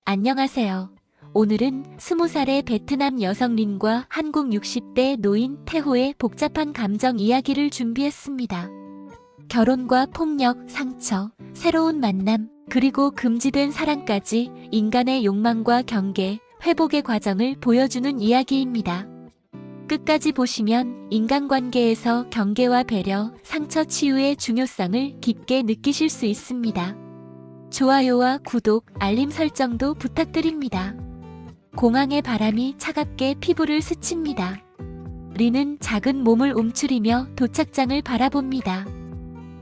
안녕하세요. 오늘은 20살의 베트남 여성 린과 한국 60대 노인 태호의 복잡한 감정 이야기를 준비했습니다. 결혼과 폭력, 상처, 새로운 만남, 그리고 금지된 사랑까지 인간의 욕망과 경계, 회복의 과정을 보여주는 이야기입니다. 끝까지 보시면 인간관계에서 경계와 배려, 상처 치유의 중요성을 깊게 느끼실 수 있습니다. 좋아요와 구독, 알림 설정도 부탁드립니다. 공항의 바람이 차갑게 피부를 스칩니다. 린은 작은 몸을 움츠리며 도착장을 바라봅니다.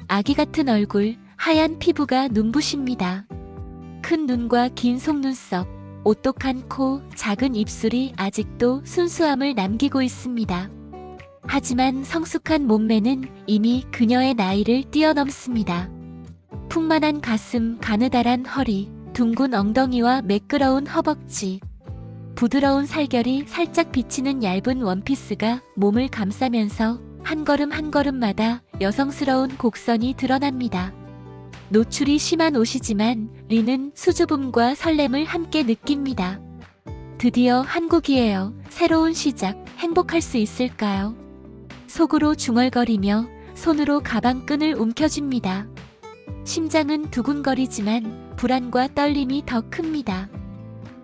아기 같은 얼굴, 하얀 피부가 눈부십니다. 큰 눈과 긴 속눈썹, 오똑한 코, 작은 입술이 아직도 순수함을 남기고 있습니다. 하지만 성숙한 몸매는 이미 그녀의 나이를 뛰어넘습니다. 풍만한 가슴, 가느다란 허리, 둥근 엉덩이와 매끄러운 허벅지, 부드러운 살결이 살짝 비치는 얇은 원피스가 몸을 감싸면서 한 걸음 한 걸음마다 여성스러운 곡선이 드러납니다. 노출이 심한 옷이지만 린은 수줍음과 설렘을 함께 느낍니다. 드디어 한국이에요. 새로운 시작, 행복할 수 있을까요? 속으로 중얼거리며 손으로 가방 끈을 움켜쥡니다. 심장은 두근거리지만 불안과 떨림이 더 큽니다.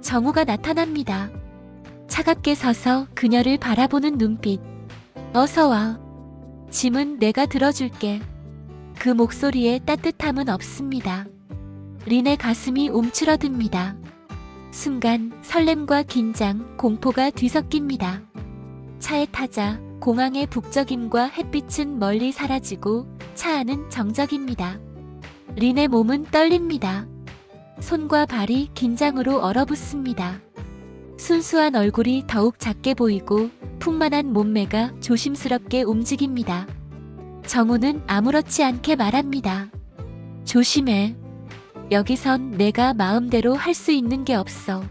정우가 나타납니다. 차갑게 서서 그녀를 바라보는 눈빛. 어서 와. 짐은 내가 들어줄게. 그 목소리에 따뜻함은 없습니다. 린의 가슴이 움츠러듭니다. 순간 설렘과 긴장, 공포가 뒤섞입니다. 차에 타자 공항의 북적임과 햇빛은 멀리 사라지고 차 안은 정적입니다. 린의 몸은 떨립니다. 손과 발이 긴장으로 얼어붙습니다. 순수한 얼굴이 더욱 작게 보이고 풍만한 몸매가 조심스럽게 움직입니다. 정우는 아무렇지 않게 말합니다. 조심해. 여기선 내가 마음대로 할 수 있는 게 없어.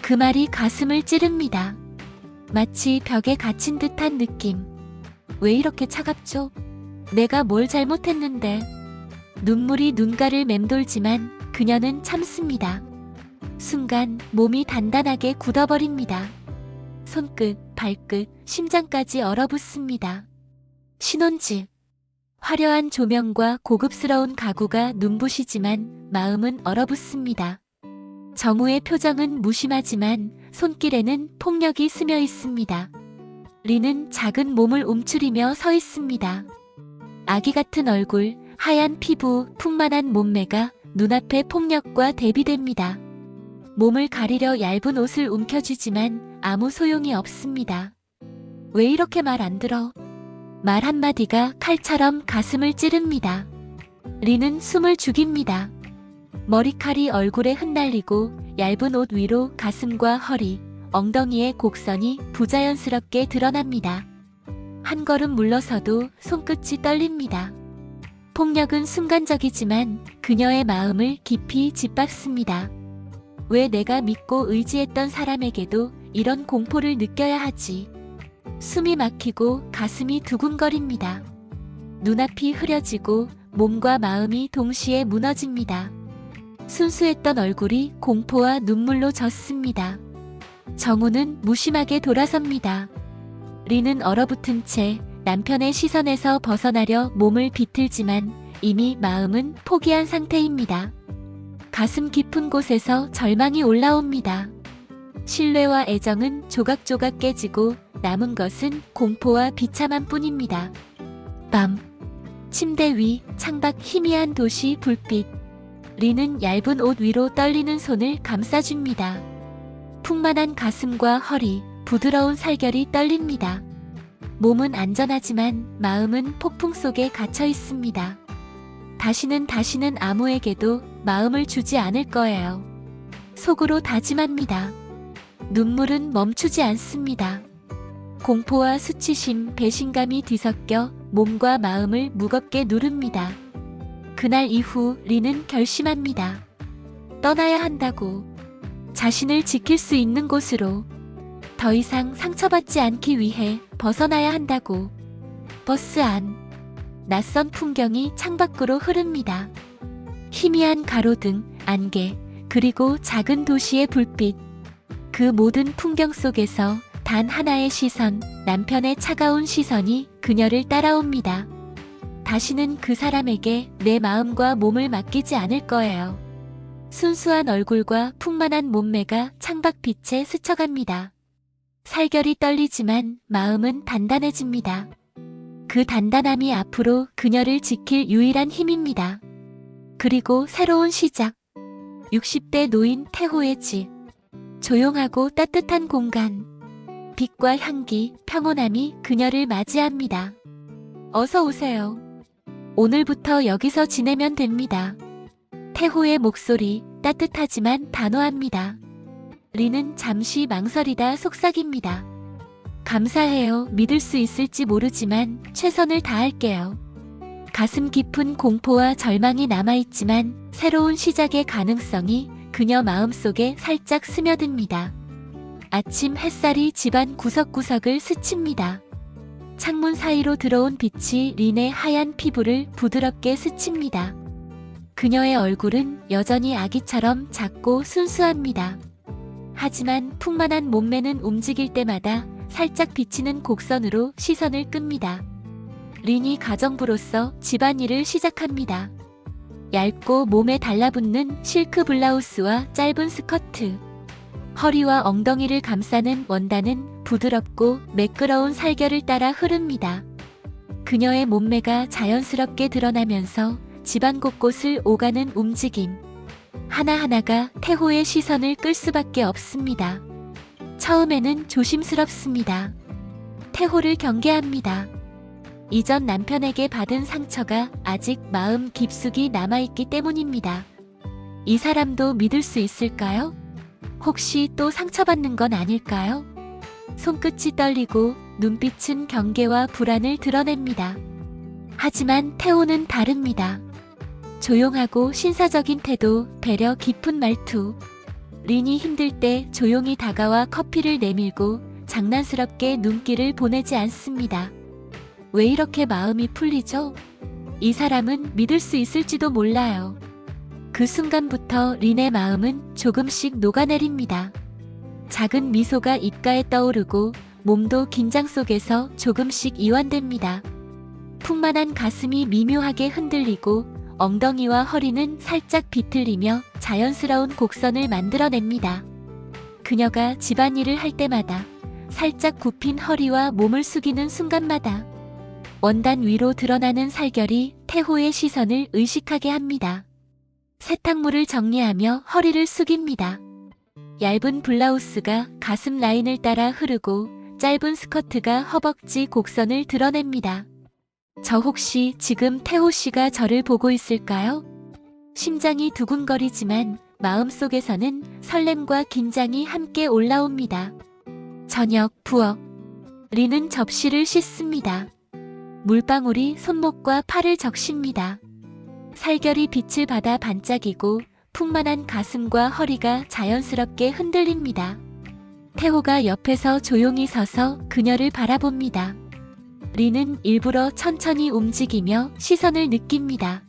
그 말이 가슴을 찌릅니다. 마치 벽에 갇힌 듯한 느낌. 왜 이렇게 차갑죠? 내가 뭘 잘못했는데? 눈물이 눈가를 맴돌지만 그녀는 참습니다. 순간 몸이 단단하게 굳어버립니다. 손끝, 발끝, 심장까지 얼어붙습니다. 신혼집. 화려한 조명과 고급스러운 가구가 눈부시지만 마음은 얼어붙습니다. 정우의 표정은 무심하지만 손길에는 폭력이 스며 있습니다. 린은 작은 몸을 움츠리며 서 있습니다. 아기 같은 얼굴, 하얀 피부, 풍만한 몸매가 눈앞의 폭력과 대비됩니다. 몸을 가리려 얇은 옷을 움켜쥐지만 아무 소용이 없습니다. 왜 이렇게 말 안 들어? 말 한마디가 칼처럼 가슴을 찌릅니다. 린은 숨을 죽입니다. 머리칼이 얼굴에 흩날리고 얇은 옷 위로 가슴과 허리, 엉덩이의 곡선이 부자연스럽게 드러납니다. 한 걸음 물러서도 손끝이 떨립니다. 폭력은 순간적이지만 그녀의 마음을 깊이 짓밟습니다. 왜 내가 믿고 의지했던 사람에게도 이런 공포를 느껴야 하지? 숨이 막히고 가슴이 두근거립니다. 눈앞이 흐려지고 몸과 마음이 동시에 무너집니다. 순수했던 얼굴이 공포와 눈물로 젖습니다. 정우는 무심하게 돌아섭니다. 린은 얼어붙은 채 남편의 시선에서 벗어나려 몸을 비틀지만 이미 마음은 포기한 상태입니다. 가슴 깊은 곳에서 절망이 올라옵니다. 신뢰와 애정은 조각조각 깨지고 남은 것은 공포와 비참함 뿐입니다. 밤. 침대 위, 창밖 희미한 도시 불빛. 린은 얇은 옷 위로 떨리는 손을 감싸줍니다. 풍만한 가슴과 허리, 부드러운 살결이 떨립니다. 몸은 안전하지만 마음은 폭풍 속에 갇혀 있습니다. 다시는 아무에게도 마음을 주지 않을 거예요. 속으로 다짐합니다. 눈물은 멈추지 않습니다. 공포와 수치심, 배신감이 뒤섞여 몸과 마음을 무겁게 누릅니다. 그날 이후 린은 결심합니다. 떠나야 한다고. 자신을 지킬 수 있는 곳으로. 더 이상 상처받지 않기 위해 벗어나야 한다고. 버스 안. 낯선 풍경이 창밖으로 흐릅니다. 희미한 가로등, 안개, 그리고 작은 도시의 불빛. 그 모든 풍경 속에서 단 하나의 시선, 남편의 차가운 시선이 그녀를 따라옵니다. 다시는 그 사람에게 내 마음과 몸을 맡기지 않을 거예요. 순수한 얼굴과 풍만한 몸매가 창밖빛에 스쳐갑니다. 살결이 떨리지만 마음은 단단해집니다. 그 단단함이 앞으로 그녀를 지킬 유일한 힘입니다. 그리고 새로운 시작. 60대 노인 태호의 집. 조용하고 따뜻한 공간. 빛과 향기, 평온함이 그녀를 맞이합니다. 어서 오세요. 오늘부터 여기서 지내면 됩니다. 태호의 목소리 따뜻하지만 단호합니다. 리는 잠시 망설이다 속삭입니다. 감사해요. 믿을 수 있을지 모르지만 최선을 다할게요. 가슴 깊은 공포와 절망이 남아있지만 새로운 시작의 가능성이 그녀 마음속에 살짝 스며듭니다. 아침 햇살이 집안 구석구석을 스칩니다. 창문 사이로 들어온 빛이 린의 하얀 피부를 부드럽게 스칩니다. 그녀의 얼굴은 여전히 아기처럼 작고 순수합니다. 하지만 풍만한 몸매는 움직일 때마다 살짝 비치는 곡선으로 시선을 끕니다. 린이 가정부로서 집안일을 시작합니다. 얇고 몸에 달라붙는 실크 블라우스와 짧은 스커트. 허리와 엉덩이를 감싸는 원단은 부드럽고 매끄러운 살결을 따라 흐릅니다. 그녀의 몸매가 자연스럽게 드러나면서 집안 곳곳을 오가는 움직임. 하나하나가 태호의 시선을 끌 수밖에 없습니다. 처음에는 조심스럽습니다. 태호를 경계합니다. 이전 남편에게 받은 상처가 아직 마음 깊숙이 남아있기 때문입니다. 이 사람도 믿을 수 있을까요? 혹시 또 상처받는 건 아닐까요? 손끝이 떨리고 눈빛은 경계와 불안을 드러냅니다. 하지만 태호는 다릅니다. 조용하고 신사적인 태도, 배려 깊은 말투. 린이 힘들 때 조용히 다가와 커피를 내밀고 장난스럽게 눈길을 보내지 않습니다. 왜 이렇게 마음이 풀리죠? 이 사람은 믿을 수 있을지도 몰라요. 그 순간부터 린의 마음은 조금씩 녹아내립니다. 작은 미소가 입가에 떠오르고 몸도 긴장 속에서 조금씩 이완됩니다. 풍만한 가슴이 미묘하게 흔들리고 엉덩이와 허리는 살짝 비틀리며 자연스러운 곡선을 만들어냅니다. 그녀가 집안일을 할 때마다 살짝 굽힌 허리와 몸을 숙이는 순간마다 원단 위로 드러나는 살결이 태호의 시선을 의식하게 합니다. 세탁물을 정리하며 허리를 숙입니다. 얇은 블라우스가 가슴 라인을 따라 흐르고 짧은 스커트가 허벅지 곡선을 드러냅니다. 저 혹시 지금 태호 씨가 저를 보고 있을까요? 심장이 두근거리지만 마음속에서는 설렘과 긴장이 함께 올라옵니다. 저녁 부엌. 린은 접시를 씻습니다. 물방울이 손목과 팔을 적십니다. 살결이 빛을 받아 반짝이고 풍만한 가슴과 허리가 자연스럽게 흔들립니다. 태호가 옆에서 조용히 서서 그녀를 바라봅니다. 린은 일부러 천천히 움직이며 시선을 느낍니다.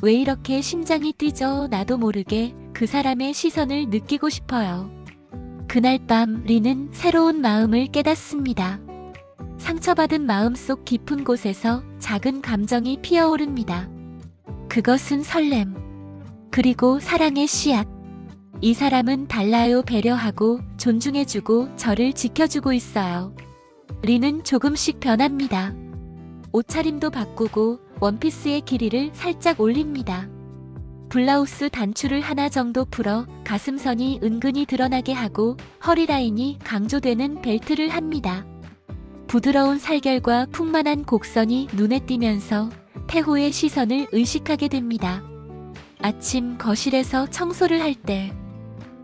왜 이렇게 심장이 뛰죠? 나도 모르게 그 사람의 시선을 느끼고 싶어요. 그날 밤 린은 새로운 마음을 깨닫습니다. 상처받은 마음속 깊은 곳에서 작은 감정이 피어오릅니다. 그것은 설렘, 그리고 사랑의 씨앗. 이 사람은 달라요. 배려하고 존중해주고 저를 지켜주고 있어요. 린은 조금씩 변합니다. 옷차림도 바꾸고 원피스의 길이를 살짝 올립니다. 블라우스 단추를 하나 정도 풀어 가슴선이 은근히 드러나게 하고 허리 라인이 강조되는 벨트를 합니다. 부드러운 살결과 풍만한 곡선이 눈에 띄면서 태호의 시선을 의식하게 됩니다. 아침 거실에서 청소를 할 때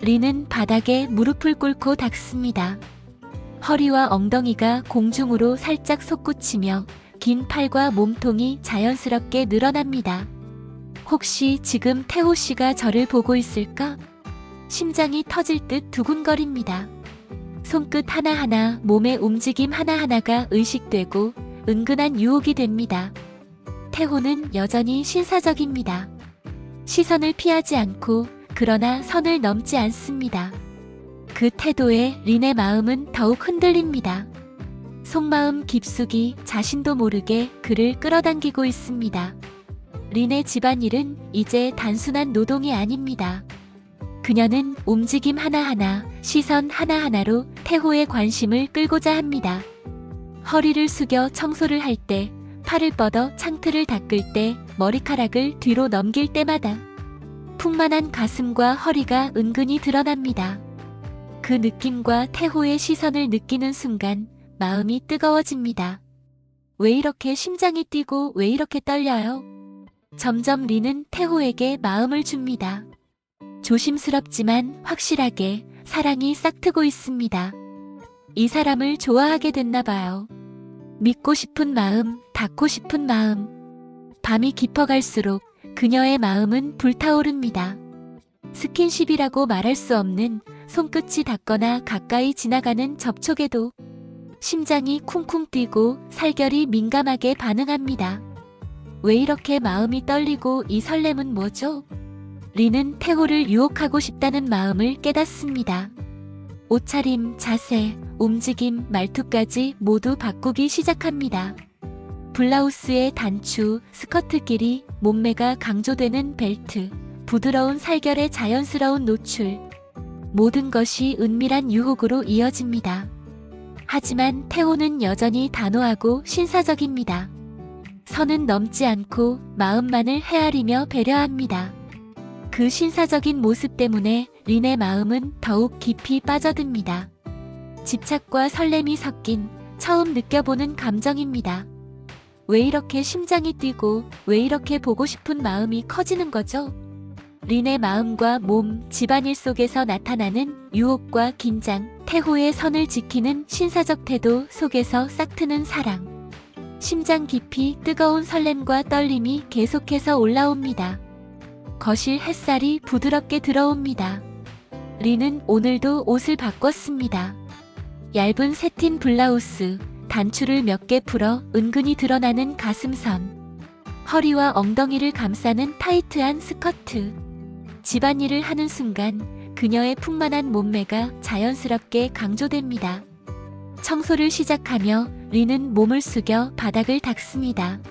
린은 바닥에 무릎을 꿇고 닦습니다. 허리와 엉덩이가 공중으로 살짝 솟구치며 긴 팔과 몸통이 자연스럽게 늘어납니다. 혹시 지금 태호 씨가 저를 보고 있을까? 심장이 터질 듯 두근거립니다. 손끝 하나하나, 몸의 움직임 하나하나가 의식되고 은근한 유혹이 됩니다. 태호는 여전히 신사적입니다. 시선을 피하지 않고 그러나 선을 넘지 않습니다. 그 태도에 린의 마음은 더욱 흔들립니다. 속마음 깊숙이 자신도 모르게 그를 끌어당기고 있습니다. 린의 집안일은 이제 단순한 노동이 아닙니다. 그녀는 움직임 하나하나, 시선 하나하나로 태호의 관심을 끌고자 합니다. 허리를 숙여 청소를 할 때, 팔을 뻗어 창틀을 닦을 때, 머리카락을 뒤로 넘길 때마다 풍만한 가슴과 허리가 은근히 드러납니다. 그 느낌과 태호의 시선을 느끼는 순간 마음이 뜨거워집니다. 왜 이렇게 심장이 뛰고 왜 이렇게 떨려요? 점점 린은 태호에게 마음을 줍니다. 조심스럽지만 확실하게 사랑이 싹트고 있습니다. 이 사람을 좋아하게 됐나 봐요. 믿고 싶은 마음, 닿고 싶은 마음. 밤이 깊어갈수록 그녀의 마음은 불타오릅니다. 스킨십이라고 말할 수 없는 손끝이 닿거나 가까이 지나가는 접촉에도 심장이 쿵쿵 뛰고 살결이 민감하게 반응합니다. 왜 이렇게 마음이 떨리고 이 설렘은 뭐죠? 린은 태호를 유혹하고 싶다는 마음을 깨닫습니다. 옷차림, 자세, 움직임, 말투까지 모두 바꾸기 시작합니다. 블라우스의 단추, 스커트 길이, 몸매가 강조되는 벨트, 부드러운 살결의 자연스러운 노출. 모든 것이 은밀한 유혹으로 이어집니다. 하지만 태호는 여전히 단호하고 신사적입니다. 선은 넘지 않고 마음만을 헤아리며 배려합니다. 그 신사적인 모습 때문에 린의 마음은 더욱 깊이 빠져듭니다. 집착과 설렘이 섞인 처음 느껴보는 감정입니다. 왜 이렇게 심장이 뛰고 왜 이렇게 보고 싶은 마음이 커지는 거죠? 린의 마음과 몸, 집안일 속에서 나타나는 유혹과 긴장, 태호의 선을 지키는 신사적 태도 속에서 싹트는 사랑. 심장 깊이 뜨거운 설렘과 떨림이 계속해서 올라옵니다. 거실 햇살이 부드럽게 들어옵니다. 린은 오늘도 옷을 바꿨습니다. 얇은 새틴 블라우스, 단추를 몇 개 풀어 은근히 드러나는 가슴선, 허리와 엉덩이를 감싸는 타이트한 스커트. 집안일을 하는 순간 그녀의 풍만한 몸매가 자연스럽게 강조됩니다. 청소를 시작하며 린은 몸을 숙여 바닥을 닦습니다.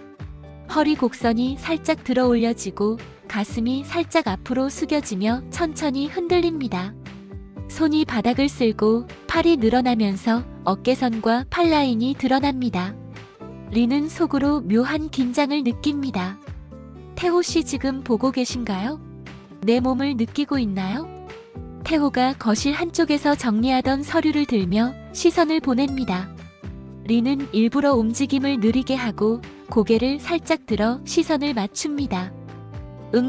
허리 곡선이 살짝 들어 올려지고 가슴이 살짝 앞으로 숙여지며 천천히 흔들립니다. 손이 바닥을 쓸고 팔이 늘어나면서 어깨선과 팔 라인이 드러납니다. 린은 속으로 묘한 긴장을 느낍니다. 태호 씨 지금 보고 계신가요? 내 몸을 느끼고 있나요? 태호가 거실 한쪽에서 정리하던 서류를 들며 시선을 보냅니다. 린은 일부러 움직임을 느리게 하고 고개를 살짝 들어 시선을 맞춥니다.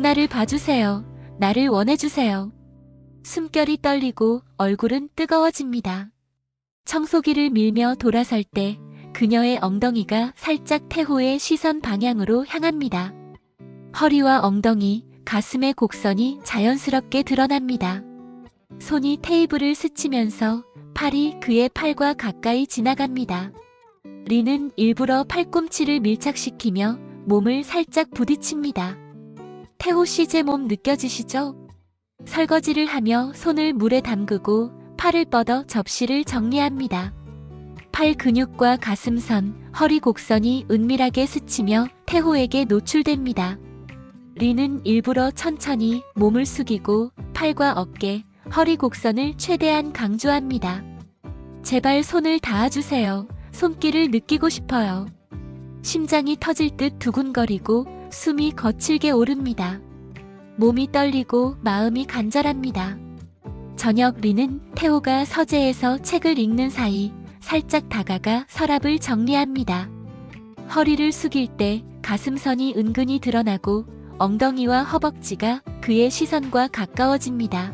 나를 봐주세요. 나를 원해주세요. 숨결이 떨리고 얼굴은 뜨거워집니다. 청소기를 밀며 돌아설 때 그녀의 엉덩이가 살짝 태호의 시선 방향으로 향합니다. 허리와 엉덩이, 가슴의 곡선이 자연스럽게 드러납니다. 손이 테이블을 스치면서 팔이 그의 팔과 가까이 지나갑니다. 린은 일부러 팔꿈치를 밀착시키며 몸을 살짝 부딪힙니다. 태호 씨 제 몸 느껴지시죠? 설거지를 하며 손을 물에 담그고 팔을 뻗어 접시를 정리합니다. 팔 근육과 가슴선, 허리 곡선이 은밀하게 스치며 태호에게 노출됩니다. 린은 일부러 천천히 몸을 숙이고 팔과 어깨, 허리 곡선을 최대한 강조합니다. 제발 손을 닿아주세요. 손길을 느끼고 싶어요. 심장이 터질 듯 두근거리고 숨이 거칠게 오릅니다. 몸이 떨리고 마음이 간절합니다. 저녁 린은 태호가 서재에서 책을 읽는 사이 살짝 다가가 서랍을 정리합니다. 허리를 숙일 때 가슴선이 은근히 드러나고 엉덩이와 허벅지가 그의 시선과 가까워집니다.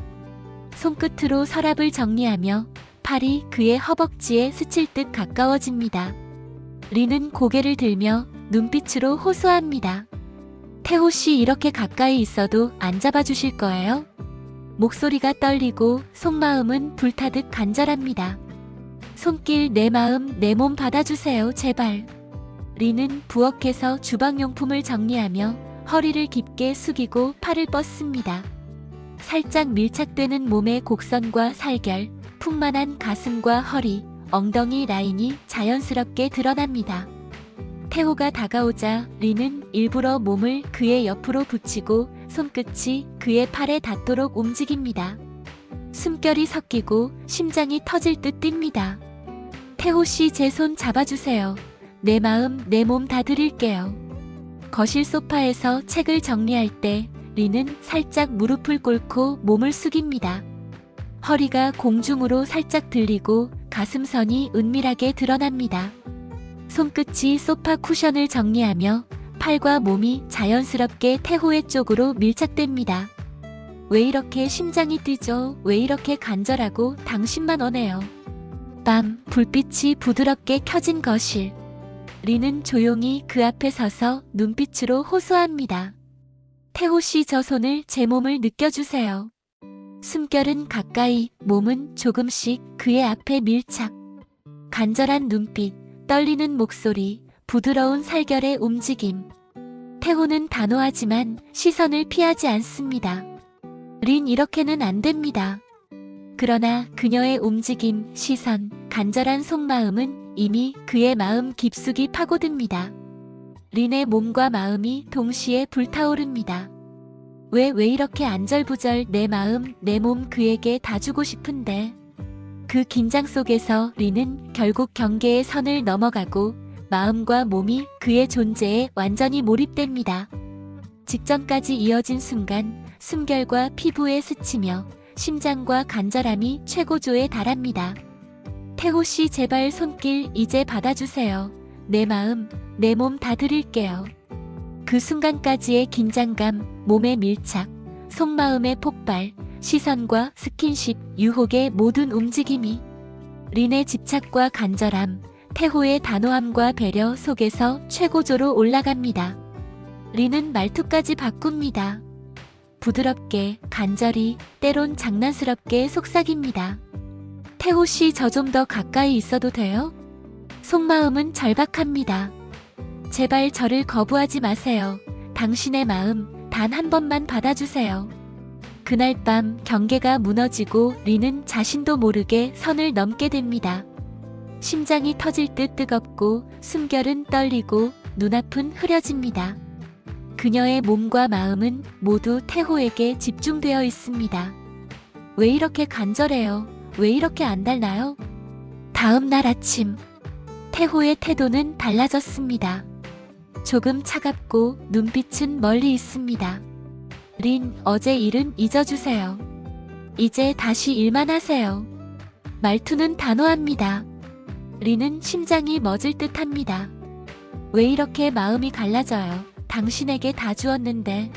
손끝으로 서랍을 정리하며 팔이 그의 허벅지에 스칠 듯 가까워집니다. 린은 고개를 들며 눈빛으로 호소합니다. 태호 씨 이렇게 가까이 있어도 안 잡아주실 거예요? 목소리가 떨리고 속마음은 불타듯 간절합니다. 손길 내 마음 내 몸 받아주세요 제발. 린은 부엌에서 주방용품을 정리하며 허리를 깊게 숙이고 팔을 뻗습니다. 살짝 밀착되는 몸의 곡선과 살결, 풍만한 가슴과 허리, 엉덩이 라인이 자연스럽게 드러납니다. 태호가 다가오자 린은 일부러 몸을 그의 옆으로 붙이고 손끝이 그의 팔에 닿도록 움직입니다. 숨결이 섞이고 심장이 터질 듯 뜁니다. 태호씨, 제 손 잡아주세요. 내 마음, 내 몸 다 드릴게요. 거실 소파에서 책을 정리할 때 린은 살짝 무릎을 꿇고 몸을 숙입니다. 허리가 공중으로 살짝 들리고 가슴선이 은밀하게 드러납니다. 손끝이 소파 쿠션을 정리하며 팔과 몸이 자연스럽게 태호의 쪽으로 밀착됩니다. 왜 이렇게 심장이 뛰죠? 왜 이렇게 간절하고 당신만 원해요. 밤, 불빛이 부드럽게 켜진 거실. 린은 조용히 그 앞에 서서 눈빛으로 호소합니다. 태호씨, 저 손을, 제 몸을 느껴주세요. 숨결은 가까이, 몸은 조금씩 그의 앞에 밀착. 간절한 눈빛, 떨리는 목소리, 부드러운 살결의 움직임. 태호는 단호하지만 시선을 피하지 않습니다. 린, 이렇게는 안 됩니다. 그러나 그녀의 움직임, 시선, 간절한 속마음은 이미 그의 마음 깊숙이 파고듭니다. 린의 몸과 마음이 동시에 불타오릅니다. 왜 이렇게 안절부절, 내 마음, 내 몸 그에게 다 주고 싶은데. 그 긴장 속에서 린은 결국 경계의 선을 넘어가고 마음과 몸이 그의 존재에 완전히 몰입됩니다. 직전까지 이어진 순간, 숨결과 피부에 스치며 심장과 간절함이 최고조에 달합니다. 태호씨, 제발 손길 이제 받아주세요. 내 마음, 내 몸 다 드릴게요. 그 순간까지의 긴장감, 몸의 밀착, 속마음의 폭발, 시선과 스킨십, 유혹의 모든 움직임이 린의 집착과 간절함, 태호의 단호함과 배려 속에서 최고조로 올라갑니다. 린은 말투까지 바꿉니다. 부드럽게, 간절히, 때론 장난스럽게 속삭입니다. 태호씨, 저 좀 더 가까이 있어도 돼요? 속마음은 절박합니다. 제발 저를 거부하지 마세요. 당신의 마음 단 한 번만 받아주세요. 그날 밤 경계가 무너지고 린은 자신도 모르게 선을 넘게 됩니다. 심장이 터질 듯 뜨겁고 숨결은 떨리고 눈앞은 흐려집니다. 그녀의 몸과 마음은 모두 태호에게 집중되어 있습니다. 왜 이렇게 간절해요? 왜 이렇게 안 달라요? 다음 날 아침, 태호의 태도는 달라졌습니다. 조금 차갑고 눈빛은 멀리 있습니다. 린, 어제 일은 잊어주세요. 이제 다시 일만 하세요. 말투는 단호합니다. 린은 심장이 멎을 듯 합니다. 왜 이렇게 마음이 갈라져요? 당신에게 다 주었는데.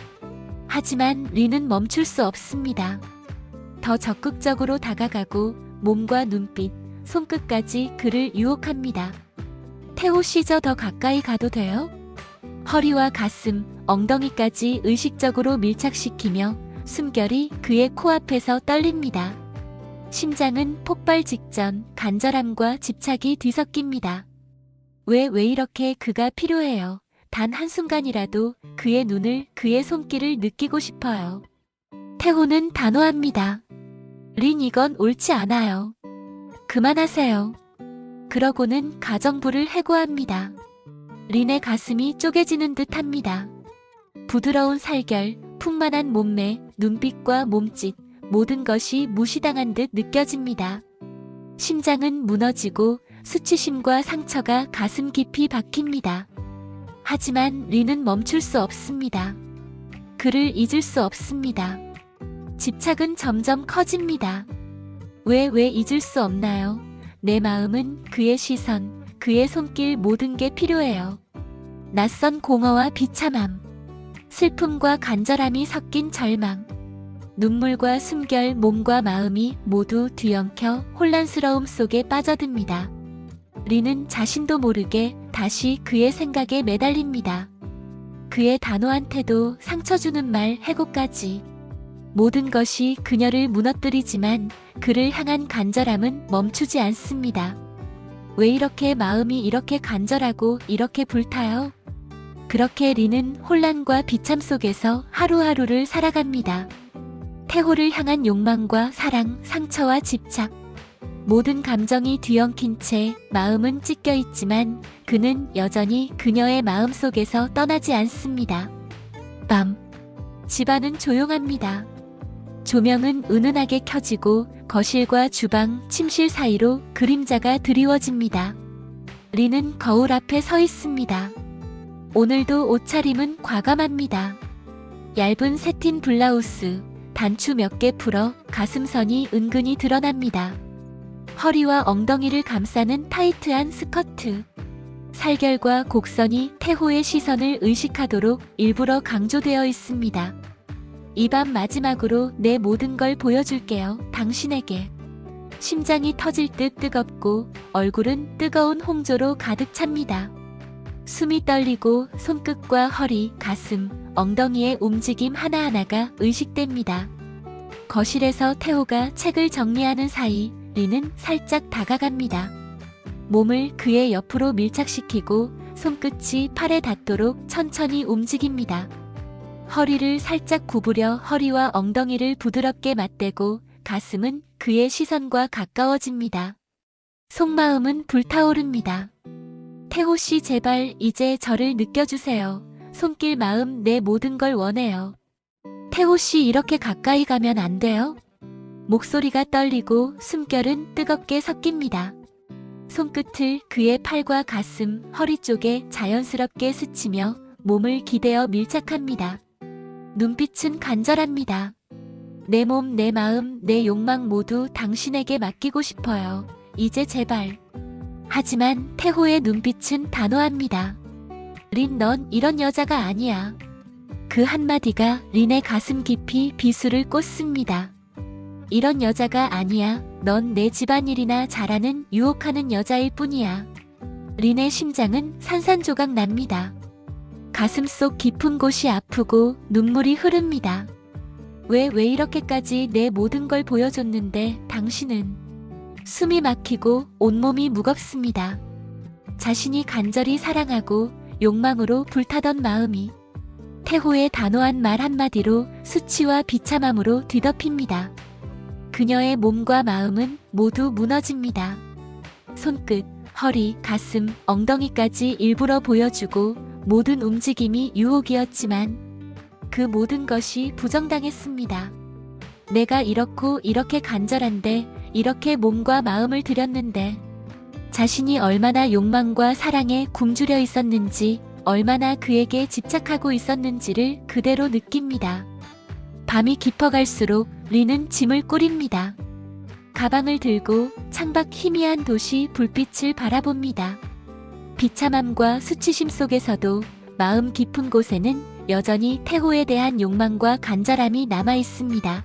하지만 린은 멈출 수 없습니다. 더 적극적으로 다가가고 몸과 눈빛, 손끝까지 그를 유혹합니다. 태호씨, 저 더 가까이 가도 돼요? 허리와 가슴, 엉덩이까지 의식적으로 밀착시키며 숨결이 그의 코앞에서 떨립니다. 심장은 폭발 직전, 간절함과 집착이 뒤섞입니다. 왜 이렇게 그가 필요해요. 단 한순간이라도 그의 눈을, 그의 손길을 느끼고 싶어요. 태호는 단호합니다. 린, 이건 옳지 않아요. 그만하세요. 그러고는 가정부를 해고합니다. 린의 가슴이 쪼개지는 듯 합니다. 부드러운 살결, 풍만한 몸매, 눈빛과 몸짓, 모든 것이 무시당한 듯 느껴집니다. 심장은 무너지고 수치심과 상처가 가슴 깊이 박힙니다. 하지만 린은 멈출 수 없습니다. 그를 잊을 수 없습니다. 집착은 점점 커집니다. 왜 잊을 수 없나요? 내 마음은 그의 시선, 그의 손길 모든 게 필요해요. 낯선 공허와 비참함, 슬픔과 간절함이 섞인 절망, 눈물과 숨결, 몸과 마음이 모두 뒤엉켜 혼란스러움 속에 빠져듭니다. 린은 자신도 모르게 다시 그의 생각에 매달립니다. 그의 단호한 태도, 상처 주는 말, 해고까지 모든 것이 그녀를 무너뜨리지만 그를 향한 간절함은 멈추지 않습니다. 왜 이렇게 마음이 이렇게 간절하고 이렇게 불타요? 그렇게 린은 혼란과 비참 속에서 하루하루를 살아갑니다. 태호를 향한 욕망과 사랑, 상처와 집착, 모든 감정이 뒤엉킨 채 마음은 찢겨 있지만 그는 여전히 그녀의 마음속에서 떠나지 않습니다. 밤, 집안은 조용합니다. 조명은 은은하게 켜지고 거실과 주방, 침실 사이로 그림자가 드리워집니다. 리는 거울 앞에 서 있습니다. 오늘도 옷차림은 과감합니다. 얇은 새틴 블라우스, 단추 몇 개 풀어 가슴선이 은근히 드러납니다. 허리와 엉덩이를 감싸는 타이트한 스커트. 살결과 곡선이 태호의 시선을 의식하도록 일부러 강조되어 있습니다. 이 밤 마지막으로 내 모든 걸 보여줄게요. 당신에게. 심장이 터질 듯 뜨겁고 얼굴은 뜨거운 홍조로 가득 찹니다. 숨이 떨리고 손끝과 허리, 가슴, 엉덩이의 움직임 하나하나가 의식됩니다. 거실에서 태호가 책을 정리하는 사이 리는 살짝 다가갑니다. 몸을 그의 옆으로 밀착시키고 손끝이 팔에 닿도록 천천히 움직입니다. 허리를 살짝 구부려 허리와 엉덩이를 부드럽게 맞대고 가슴은 그의 시선과 가까워집니다. 속마음은 불타오릅니다. 태호 씨, 제발 이제 저를 느껴주세요. 손길, 마음, 내 모든 걸 원해요. 태호 씨, 이렇게 가까이 가면 안 돼요? 목소리가 떨리고 숨결은 뜨겁게 섞입니다. 손끝을 그의 팔과 가슴, 허리 쪽에 자연스럽게 스치며 몸을 기대어 밀착합니다. 눈빛은 간절합니다. 내 몸, 내 마음, 내 욕망 모두 당신에게 맡기고 싶어요. 이제 제발. 하지만 태호의 눈빛은 단호합니다. 린, 넌 이런 여자가 아니야. 그 한마디가 린의 가슴 깊이 비수를 꽂습니다. 이런 여자가 아니야. 넌 내 집안일이나 잘하는 유혹하는 여자일 뿐이야. 린의 심장은 산산조각 납니다. 가슴속 깊은 곳이 아프고 눈물이 흐릅니다. 왜 이렇게까지 내 모든 걸 보여줬는데 당신은. 숨이 막히고 온몸이 무겁습니다. 자신이 간절히 사랑하고 욕망으로 불타던 마음이 태호의 단호한 말 한마디로 수치와 비참함으로 뒤덮입니다. 그녀의 몸과 마음은 모두 무너집니다. 손끝, 허리, 가슴, 엉덩이까지 일부러 보여주고 모든 움직임이 유혹이었지만 그 모든 것이 부정당했습니다. 내가 이렇고 이렇게 간절한데, 이렇게 몸과 마음을 들였는데, 자신이 얼마나 욕망과 사랑에 굶주려 있었는지, 얼마나 그에게 집착하고 있었는지를 그대로 느낍니다. 밤이 깊어갈수록 리는 짐을 꾸립니다. 가방을 들고 창밖 희미한 도시 불빛을 바라봅니다. 비참함과 수치심 속에서도 마음 깊은 곳에는 여전히 태호에 대한 욕망과 간절함이 남아 있습니다.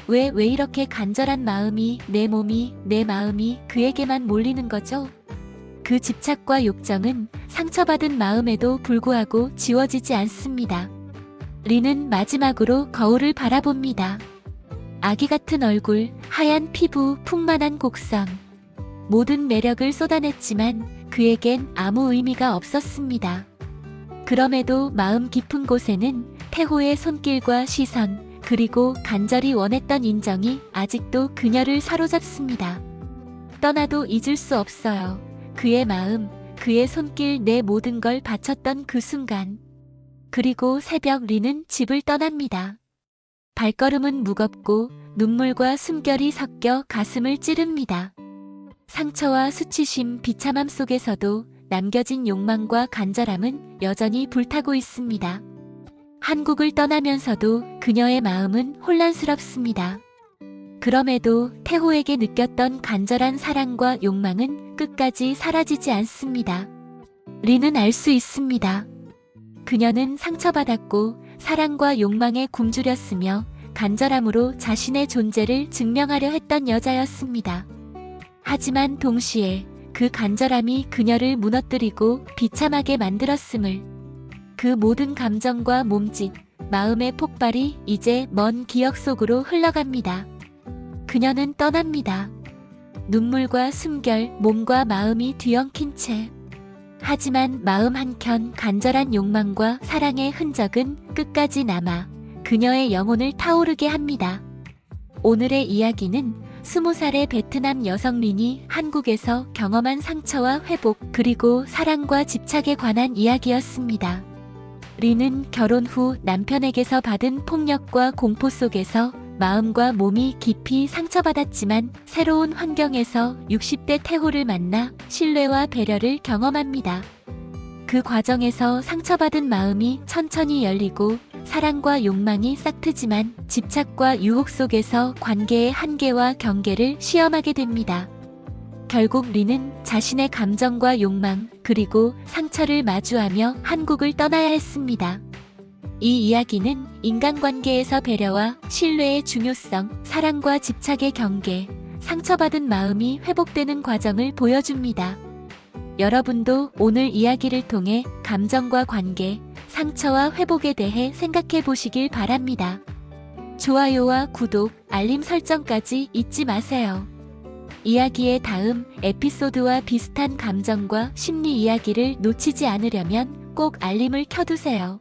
왜 이렇게 간절한 마음이, 내 몸이, 내 마음이 그에게만 몰리는 거죠? 그 집착과 욕정은 상처받은 마음에도 불구하고 지워지지 않습니다. 리는 마지막으로 거울을 바라봅니다. 아기 같은 얼굴, 하얀 피부, 풍만한 곡선. 모든 매력을 쏟아냈지만 그에겐 아무 의미가 없었습니다. 그럼에도 마음 깊은 곳에는 태호의 손길과 시선, 그리고 간절히 원했던 인정이 아직도 그녀를 사로잡습니다. 떠나도 잊을 수 없어요. 그의 마음, 그의 손길, 내 모든 걸 바쳤던 그 순간. 그리고 새벽 리는 집을 떠납니다. 발걸음은 무겁고 눈물과 숨결이 섞여 가슴을 찌릅니다. 상처와 수치심, 비참함 속에서도 남겨진 욕망과 간절함은 여전히 불타고 있습니다. 한국을 떠나면서도 그녀의 마음은 혼란스럽습니다. 그럼에도 태호에게 느꼈던 간절한 사랑과 욕망은 끝까지 사라지지 않습니다. 리는 알 수 있습니다. 그녀는 상처받았고 사랑과 욕망에 굶주렸으며 간절함으로 자신의 존재를 증명하려 했던 여자였습니다. 하지만 동시에 그 간절함이 그녀를 무너뜨리고 비참하게 만들었음을, 그 모든 감정과 몸짓, 마음의 폭발이 이제 먼 기억 속으로 흘러갑니다. 그녀는 떠납니다. 눈물과 숨결, 몸과 마음이 뒤엉킨 채. 하지만 마음 한켠 간절한 욕망과 사랑의 흔적은 끝까지 남아 그녀의 영혼을 타오르게 합니다. 오늘의 이야기는 20살의 베트남 여성 린이 한국에서 경험한 상처와 회복, 그리고 사랑과 집착에 관한 이야기였습니다. 린은 결혼 후 남편에게서 받은 폭력과 공포 속에서 마음과 몸이 깊이 상처받았지만 새로운 환경에서 60대 태호를 만나 신뢰와 배려를 경험합니다. 그 과정에서 상처받은 마음이 천천히 열리고 사랑과 욕망이 싹트지만 집착과 유혹 속에서 관계의 한계와 경계를 시험하게 됩니다. 결국 린은 자신의 감정과 욕망, 그리고 상처를 마주하며 한국을 떠나야 했습니다. 이 이야기는 인간관계에서 배려와 신뢰의 중요성, 사랑과 집착의 경계, 상처받은 마음이 회복되는 과정을 보여줍니다. 여러분도 오늘 이야기를 통해 감정과 관계, 상처와 회복에 대해 생각해 보시길 바랍니다. 좋아요와 구독, 알림 설정까지 잊지 마세요. 이야기의 다음 에피소드와 비슷한 감정과 심리 이야기를 놓치지 않으려면 꼭 알림을 켜두세요.